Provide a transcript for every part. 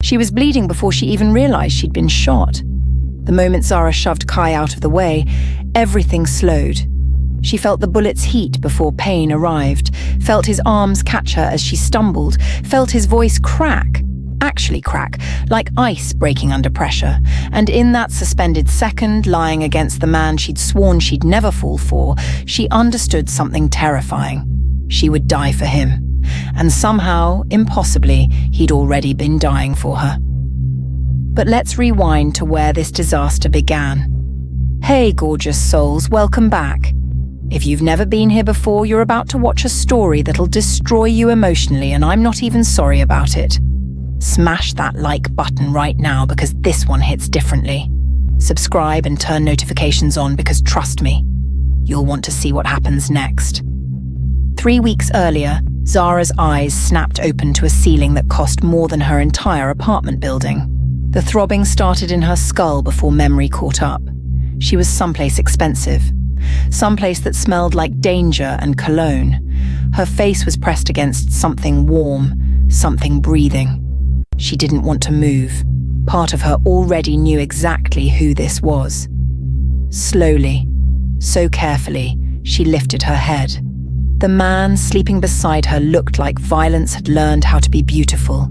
She was bleeding before she even realized she'd been shot. The moment Zara shoved Kai out of the way, everything slowed. She felt the bullet's heat before pain arrived, felt his arms catch her as she stumbled, felt his voice crack, actually crack, like ice breaking under pressure. And in that suspended second, lying against the man she'd sworn she'd never fall for, she understood something terrifying. She would die for him. And somehow, impossibly, he'd already been dying for her. But let's rewind to where this disaster began. Hey, gorgeous souls, welcome back. If you've never been here before, you're about to watch a story that'll destroy you emotionally, and I'm not even sorry about it. Smash that like button right now because this one hits differently. Subscribe and turn notifications on because trust me, you'll want to see what happens next. 3 weeks earlier, Zara's eyes snapped open to a ceiling that cost more than her entire apartment building. The throbbing started in her skull before memory caught up. She was someplace expensive. Someplace that smelled like danger and cologne. Her face was pressed against something warm, something breathing. She didn't want to move. Part of her already knew exactly who this was. Slowly, so carefully, she lifted her head. The man sleeping beside her looked like violence had learned how to be beautiful.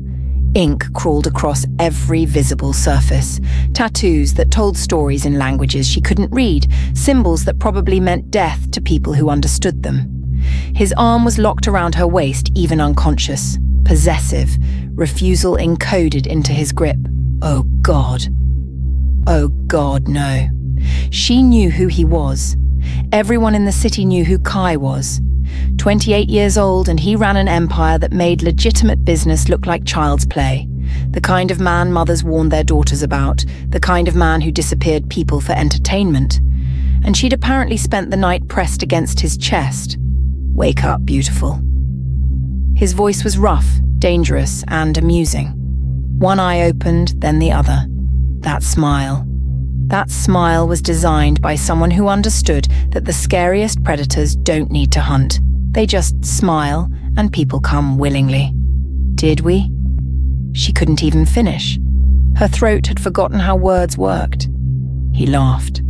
Ink crawled across every visible surface. Tattoos that told stories in languages she couldn't read, symbols that probably meant death to people who understood them. His arm was locked around her waist, even unconscious. Possessive, refusal encoded into his grip. Oh God. Oh God, no. She knew who he was. Everyone in the city knew who Kai was. 28 years old, and he ran an empire that made legitimate business look like child's play. The kind of man mothers warned their daughters about, the kind of man who disappeared people for entertainment. And she'd apparently spent the night pressed against his chest. Wake up, beautiful. His voice was rough, dangerous, and amusing. One eye opened, then the other. That smile was designed by someone who understood that the scariest predators don't need to hunt. They just smile, and people come willingly. Did we? She couldn't even finish. Her throat had forgotten how words worked. He laughed,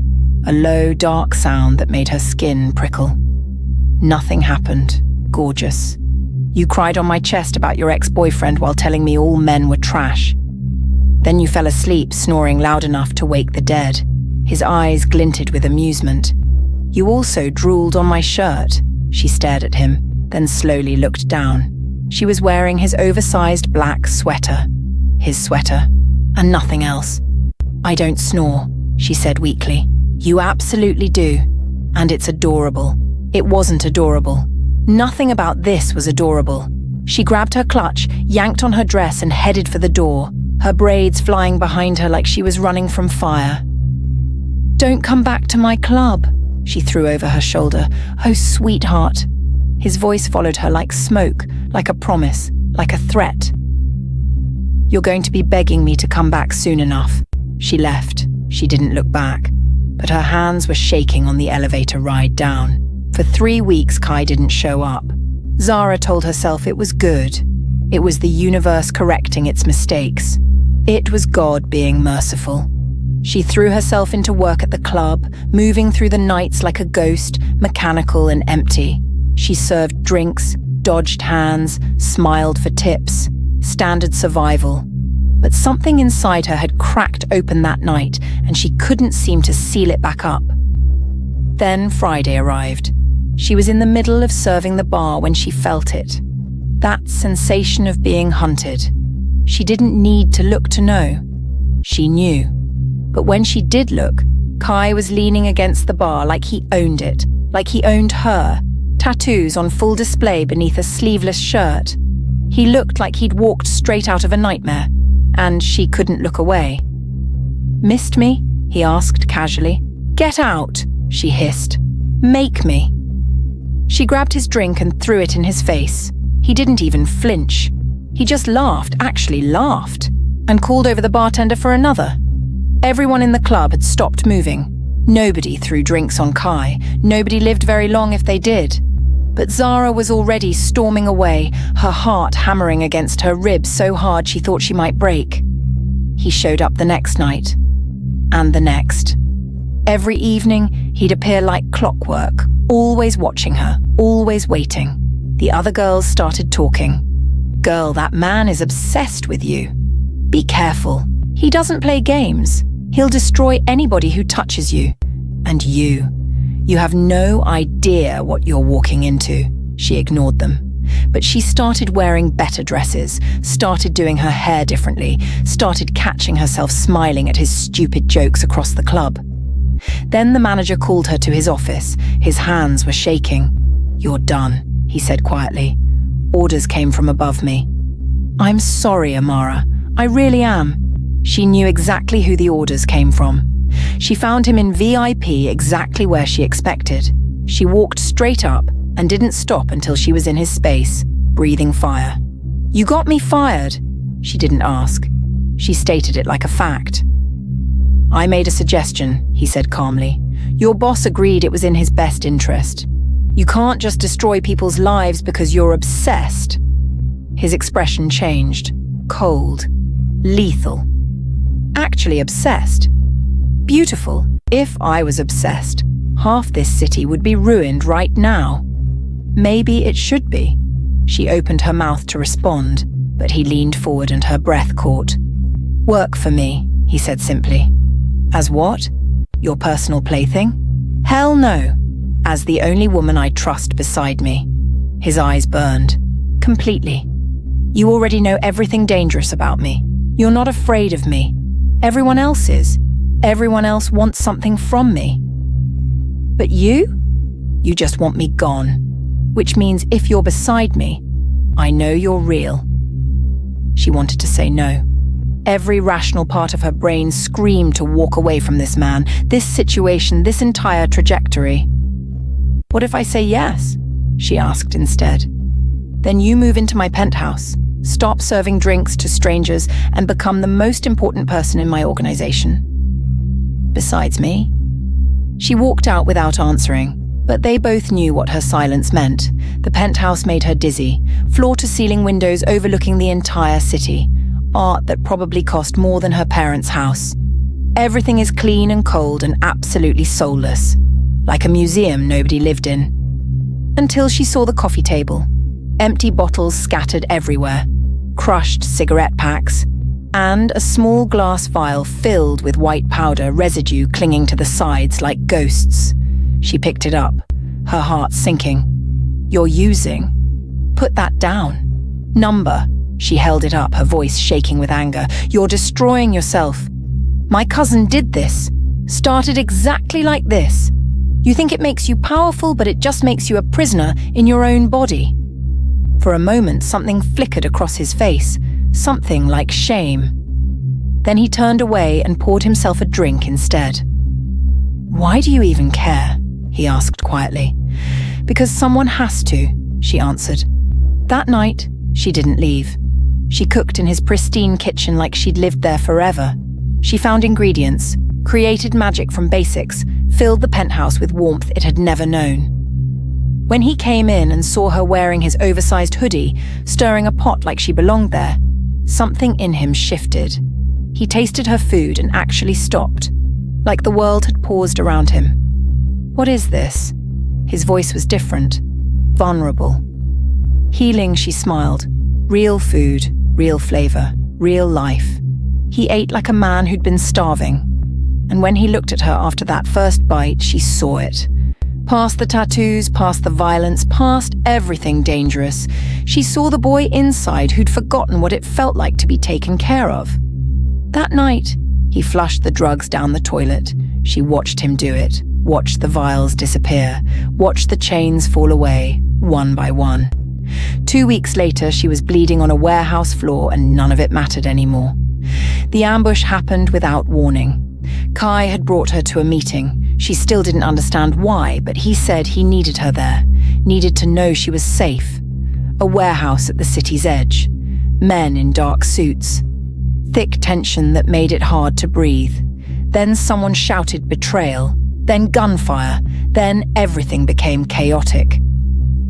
a low, dark sound that made her skin prickle. Nothing happened, gorgeous. You cried on my chest about your ex-boyfriend while telling me all men were trash. Then you fell asleep, snoring loud enough to wake the dead. His eyes glinted with amusement. You also drooled on my shirt. She stared at him, then slowly looked down. She was wearing his oversized black sweater. His sweater, and nothing else. I don't snore, she said weakly. You absolutely do. And it's adorable. It wasn't adorable. Nothing about this was adorable. She grabbed her clutch, yanked on her dress, and headed for the door, her braids flying behind her like she was running from fire. Don't come back to my club, she threw over her shoulder. Oh, sweetheart. His voice followed her like smoke, like a promise, like a threat. You're going to be begging me to come back soon enough. She left. She didn't look back, but her hands were shaking on the elevator ride down. For 3 weeks, Kai didn't show up. Zara told herself it was good. It was the universe correcting its mistakes. It was God being merciful. She threw herself into work at the club, moving through the nights like a ghost, mechanical and empty. She served drinks, dodged hands, smiled for tips. Standard survival. But something inside her had cracked open that night, and she couldn't seem to seal it back up. Then Friday arrived. She was in the middle of serving the bar when she felt it. That sensation of being hunted. She didn't need to look to know. She knew. But when she did look, Kai was leaning against the bar like he owned it, like he owned her, tattoos on full display beneath a sleeveless shirt. He looked like he'd walked straight out of a nightmare, and she couldn't look away. Missed me? He asked casually. Get out, she hissed. Make me. She grabbed his drink and threw it in his face. He didn't even flinch. He just laughed, actually laughed, and called over the bartender for another. Everyone in the club had stopped moving. Nobody threw drinks on Kai. Nobody lived very long if they did. But Zara was already storming away, her heart hammering against her ribs so hard she thought she might break. he showed up the next night. And the next. Every evening, he'd appear like clockwork, always watching her, always waiting. The other girls started talking. "Girl, that man is obsessed with you. Be careful. He doesn't play games. He'll destroy anybody who touches you. And you have no idea what you're walking into." She ignored them. But she started wearing better dresses, started doing her hair differently, started catching herself smiling at his stupid jokes across the club. Then the manager called her to his office. His hands were shaking. "You're done," he said quietly. "Orders came from above me." "I'm sorry, Amara. I really am." She knew exactly who the orders came from. She found him in VIP exactly where she expected. She walked straight up and didn't stop until she was in his space, breathing fire. "You got me fired?" She didn't ask. She stated it like a fact. "I made a suggestion," he said calmly. "Your boss agreed it was in his best interest. You can't just destroy people's lives because you're obsessed." His expression changed. Cold. Lethal. Actually obsessed. Beautiful. If I was obsessed, half this city would be ruined right now. Maybe it should be. She opened her mouth to respond, but he leaned forward and her breath caught. "Work for me," he said simply. "As what? Your personal plaything?" "Hell no. As the only woman I trust beside me." His eyes burned. "Completely. You already know everything dangerous about me. You're not afraid of me. Everyone else is. Everyone else wants something from me. But you? You just want me gone. Which means if you're beside me, I know you're real." She wanted to say no. Every rational part of her brain screamed to walk away from this man, this situation, this entire trajectory. "What if I say yes?" she asked instead. "Then you move into my penthouse, stop serving drinks to strangers, and become the most important person in my organization. Besides me." She walked out without answering, but they both knew what her silence meant. The penthouse made her dizzy, floor-to-ceiling windows overlooking the entire city, art that probably cost more than her parents' house. Everything is clean and cold and absolutely soulless, like a museum nobody lived in. Until she saw the coffee table, empty bottles scattered everywhere, crushed cigarette packs, and a small glass vial filled with white powder residue clinging to the sides like ghosts. She picked it up, her heart sinking. "You're using. Put that down. Number." She held it up, her voice shaking with anger. "You're destroying yourself. My cousin did this. Started exactly like this. You think it makes you powerful, but it just makes you a prisoner in your own body." For a moment, something flickered across his face, something like shame. Then he turned away and poured himself a drink instead. "Why do you even care?" he asked quietly. "Because someone has to," she answered. That night, she didn't leave. She cooked in his pristine kitchen like she'd lived there forever. She found ingredients, created magic from basics, filled the penthouse with warmth it had never known. When he came in and saw her wearing his oversized hoodie, stirring a pot like she belonged there, something in him shifted. He tasted her food and actually stopped, like the world had paused around him. "What is this?" His voice was different, vulnerable. "Healing," she smiled. "Real food, real flavor, real life." He ate like a man who'd been starving. And when he looked at her after that first bite, she saw it. Past the tattoos, past the violence, past everything dangerous, she saw the boy inside who'd forgotten what it felt like to be taken care of. That night, he flushed the drugs down the toilet. She watched him do it, watched the vials disappear, watched the chains fall away, one by one. 2 weeks later, she was bleeding on a warehouse floor and none of it mattered anymore. The ambush happened without warning. Kai had brought her to a meeting. She still didn't understand why, but he said he needed her there, needed to know she was safe. A warehouse at the city's edge. Men in dark suits. Thick tension that made it hard to breathe. Then someone shouted betrayal. Then gunfire. Then everything became chaotic.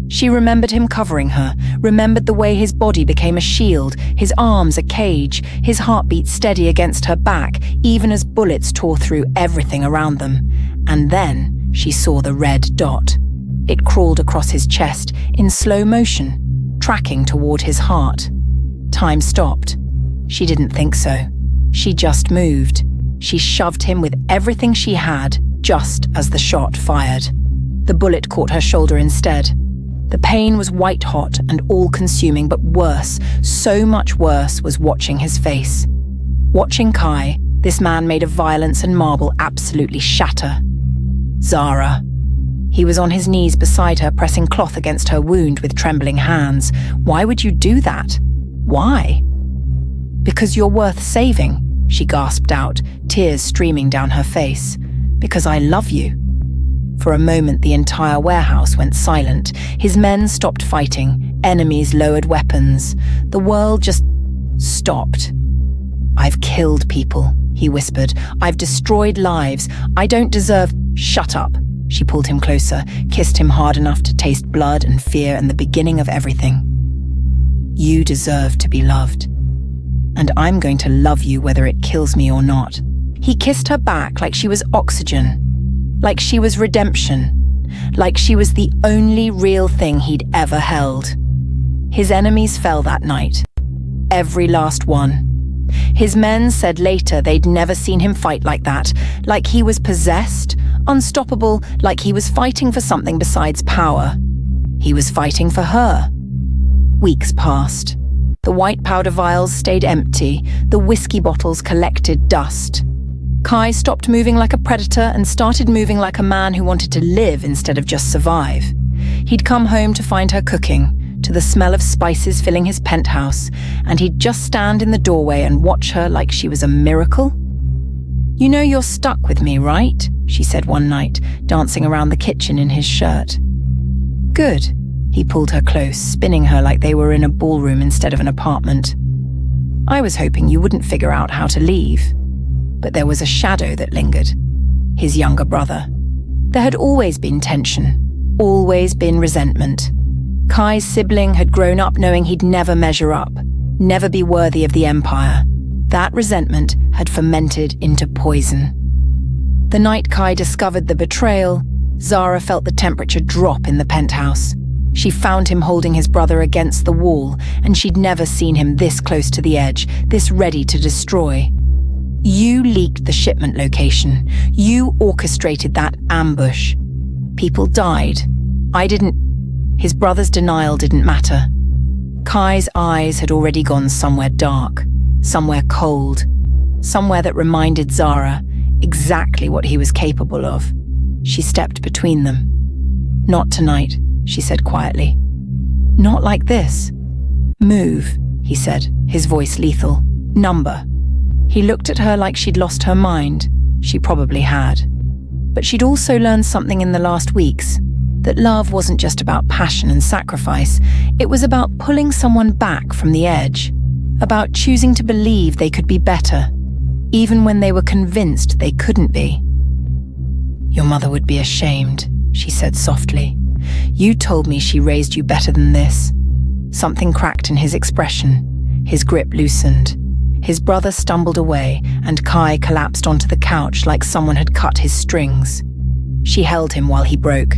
She remembered him covering her, remembered the way his body became a shield, his arms a cage, his heartbeat steady against her back, even as bullets tore through everything around them. And then she saw the red dot. It crawled across his chest in slow motion, tracking toward his heart. Time stopped. She didn't think so. She just moved. She shoved him with everything she had, just as the shot fired. The bullet caught her shoulder instead. The pain was white-hot and all-consuming, but worse, so much worse, was watching his face. Watching Kai, this man made of violence and marble, absolutely shatter. Zara. He was on his knees beside her, pressing cloth against her wound with trembling hands. Why would you do that? Why? Because you're worth saving, she gasped out, tears streaming down her face. Because I love you. For a moment, the entire warehouse went silent. His men stopped fighting. Enemies lowered weapons. The world just stopped. I've killed people, he whispered. I've destroyed lives. I don't deserve... Shut up. She pulled him closer, kissed him hard enough to taste blood and fear and the beginning of everything. You deserve to be loved. And I'm going to love you whether it kills me or not. He kissed her back like she was oxygen. Like she was redemption, like she was the only real thing he'd ever held. His enemies fell that night. Every last one. His men said later they'd never seen him fight like that, like he was possessed, unstoppable, like he was fighting for something besides power. He was fighting for her. Weeks passed. The white powder vials stayed empty, the whiskey bottles collected dust. Kai stopped moving like a predator and started moving like a man who wanted to live instead of just survive. He'd come home to find her cooking, to the smell of spices filling his penthouse, and he'd just stand in the doorway and watch her like she was a miracle. You know you're stuck with me, right? She said one night, dancing around the kitchen in his shirt. Good. He pulled her close, spinning her like they were in a ballroom instead of an apartment. I was hoping you wouldn't figure out how to leave. But there was a shadow that lingered. His younger brother. There had always been tension, always been resentment. Kai's sibling had grown up knowing he'd never measure up, never be worthy of the empire. That resentment had fermented into poison. The night Kai discovered the betrayal, Zara felt the temperature drop in the penthouse. She found him holding his brother against the wall, and she'd never seen him this close to the edge, this ready to destroy. You leaked the shipment location. You orchestrated that ambush. People died. I didn't... His brother's denial didn't matter. Kai's eyes had already gone somewhere dark, somewhere cold, somewhere that reminded Zara exactly what he was capable of. She stepped between them. Not tonight, she said quietly. Not like this. Move, he said, his voice lethal. Number. He looked at her like she'd lost her mind. She probably had. But she'd also learned something in the last weeks, that love wasn't just about passion and sacrifice. It was about pulling someone back from the edge, about choosing to believe they could be better, even when they were convinced they couldn't be. Your mother would be ashamed, she said softly. You told me she raised you better than this. Something cracked in his expression. His grip loosened. His brother stumbled away, and Kai collapsed onto the couch like someone had cut his strings. She held him while he broke.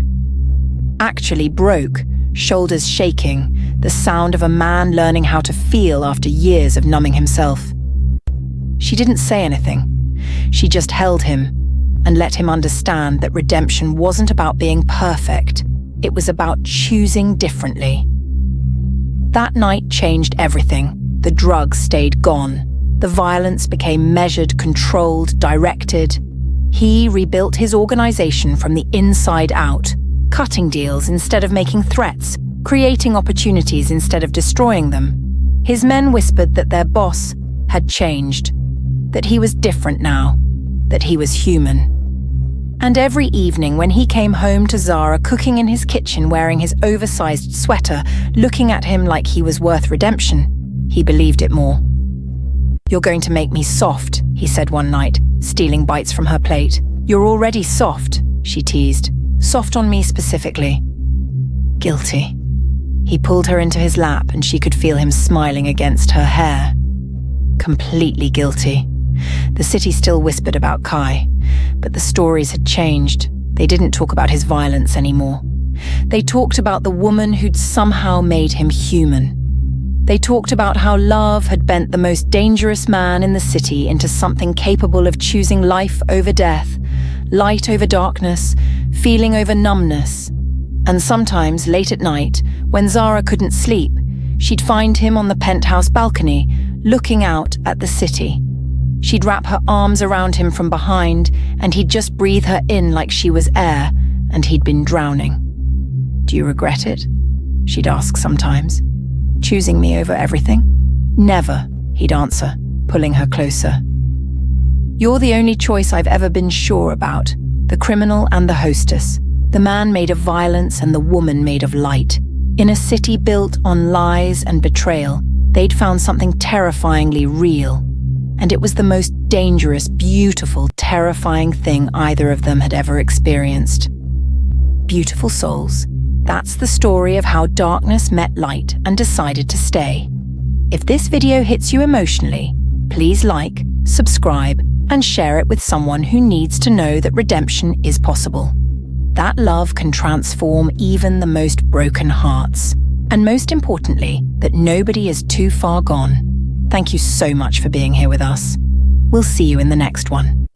Actually broke, shoulders shaking, the sound of a man learning how to feel after years of numbing himself. She didn't say anything. She just held him and let him understand that redemption wasn't about being perfect. It was about choosing differently. That night changed everything. The drugs stayed gone. The violence became measured, controlled, directed. He rebuilt his organization from the inside out, cutting deals instead of making threats, creating opportunities instead of destroying them. His men whispered that their boss had changed, that he was different now, that he was human. And every evening when he came home to Zara cooking in his kitchen wearing his oversized sweater, looking at him like he was worth redemption, he believed it more. You're going to make me soft, he said one night, stealing bites from her plate. You're already soft, she teased. Soft on me specifically. Guilty. He pulled her into his lap and she could feel him smiling against her hair. Completely guilty. The city still whispered about Kai, but the stories had changed. They didn't talk about his violence anymore. They talked about the woman who'd somehow made him human. They talked about how love had bent the most dangerous man in the city into something capable of choosing life over death, light over darkness, feeling over numbness. And sometimes, late at night, when Zara couldn't sleep, she'd find him on the penthouse balcony, looking out at the city. She'd wrap her arms around him from behind, and he'd just breathe her in like she was air, and he'd been drowning. "Do you regret it?" she'd ask sometimes. "Choosing me over everything?" "Never," he'd answer, pulling her closer. "You're the only choice I've ever been sure about, the criminal and the hostess, the man made of violence and the woman made of light. In a city built on lies and betrayal, they'd found something terrifyingly real. And it was the most dangerous, beautiful, terrifying thing either of them had ever experienced. Beautiful souls, that's the story of how darkness met light and decided to stay. If this video hits you emotionally, please like, subscribe, and share it with someone who needs to know that redemption is possible. That love can transform even the most broken hearts. And most importantly, that nobody is too far gone. Thank you so much for being here with us. We'll see you in the next one.